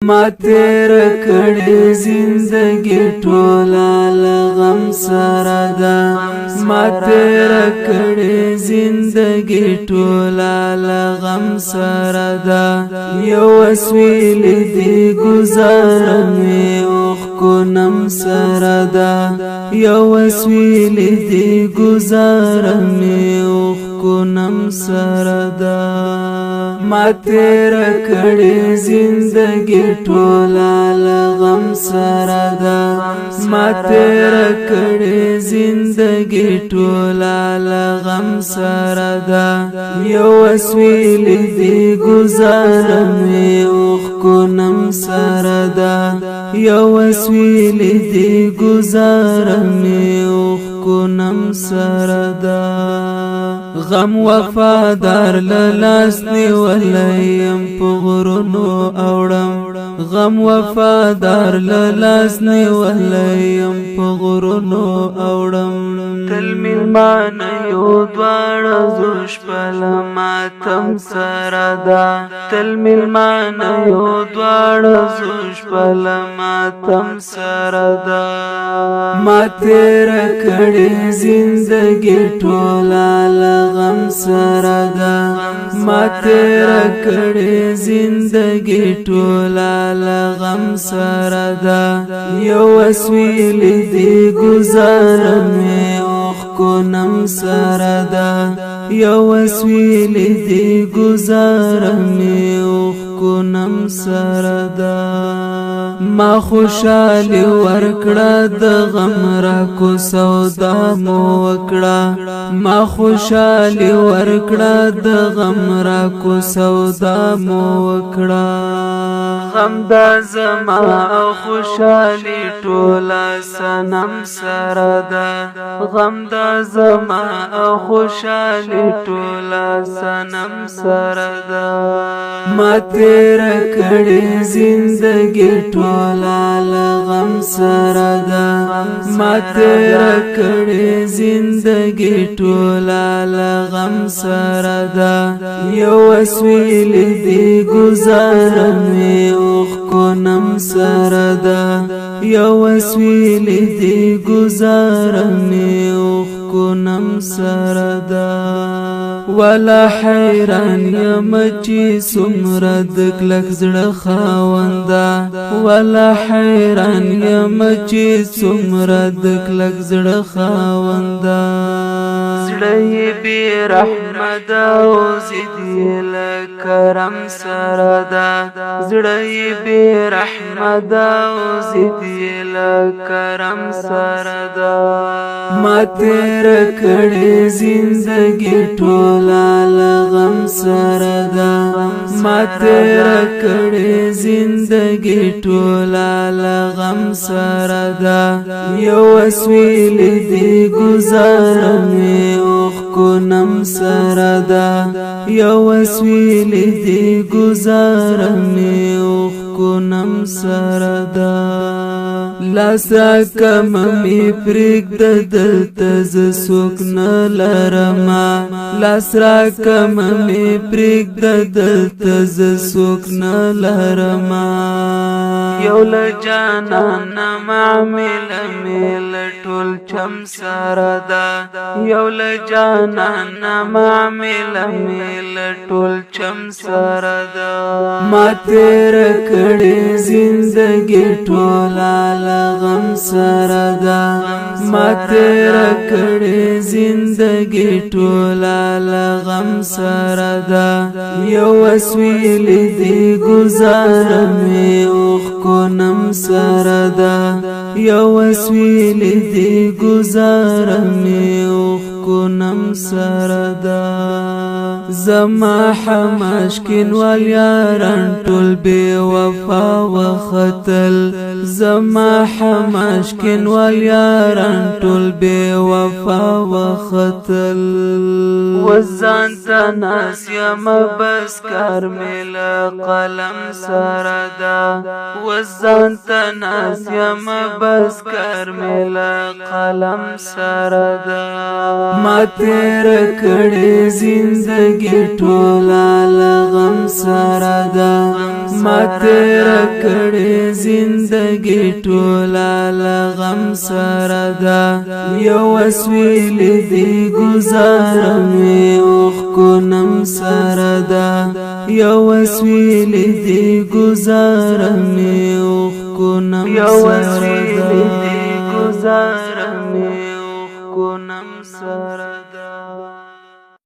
ما تیر کړي زندگی ټوله له غم سره ده ما تیر کړي زندگی ټوله له غم سره ده یو وسویل دی گزار می اوخ کو نم سره ده یو وسویل دی گزار می اوخ کو نم سره ده ما تیر کړي زندگی ټوله له غم سره ده ما تیر کړي زندگی ټوله له غم سره ده یو وسویل دی گزار می اوخ کو نم سره ده یو وسویل دی گزار می اوخ کو نم سره ده غم وفادار للاس نیولیم په غرونو اوړم غم وفادار للاس نیولیم په غرونو اوړم تل میلمان یو دواړه زوش پل ماتم سره ده تل میلمان یو دواړه زوش پل ماتم سره ده ما تیر کړي زندگی ټوله له غم سره ده ما تیر کړي زندگی ټوله له غم سره ده یو وسویل دی گزار می اوخ کو نم سره ده یو وسویل دی گزار می اوخ کو نم سره ده ما خوشالي ورکړه د غم را کو سودا مو وکړه ما خوشالي ورکړه د غم را کو سودا مو وکړه غم د زما او خوشالي ټوله سنم سره ده غم د زما او خوشالي ټوله سنم سره ده ما تیر کړي زندگی ټوله له غم سره ده ما تیر کړي زندگی ټوله له غم سره ده یو وسویل دی گزار می اوخ کو نم سره ده یو وسویل دی گزار می اوخ کو نم سره ده ولا حیران یم چې څومره د کلک زړه خاونده ولا حیران یم چې څومره د کلک زړه خاونده زړه یې بې رحمت او ضد یې له کرم سره ده زړه یې بې رحمت او ضد یې له کرم سره ده ما تیر کړي زندگی ټوله له غم سره ده ما تیر کړي زندگی ټوله له غم سره ده یو وسویل دی گزار می اوخ کو نم سره ده یو وسویل دی گزار می اوخ کو نم سره ده لاس راکم می پریک دلته ز څوک نه لرما لاس راکم می پریک دلته ز څوک نه لرما یو له جانان معامل میل ټول چم سره ده یو له جانان معامل میل ټول چم سره ده ما تیر کړي زندگی ټوله له غم سره ده ما تیر کړي زندگی ټوله له غم سره ده یو وسویل دی گزار می اوخ کو نم سره ده یو وسویل دی گزار می اوخ کو نم سره ده زما حماشکین والیاران ټول بے وفا وختل زما حماشکین والیاران ټول بے وفا وختل وزان تناس یم بس کار میل قلم سره ده وزان تناس یم بس کار میل قلم سره ده ما تیر کړي زندگی ټوله له غم سره ده ما تیر کړي زندگی ټولا لغم سره دا یو وسویل دی گزار می اوخ کو نم سره دا یو وسویل دی گزار می اوخ کو نم سره دا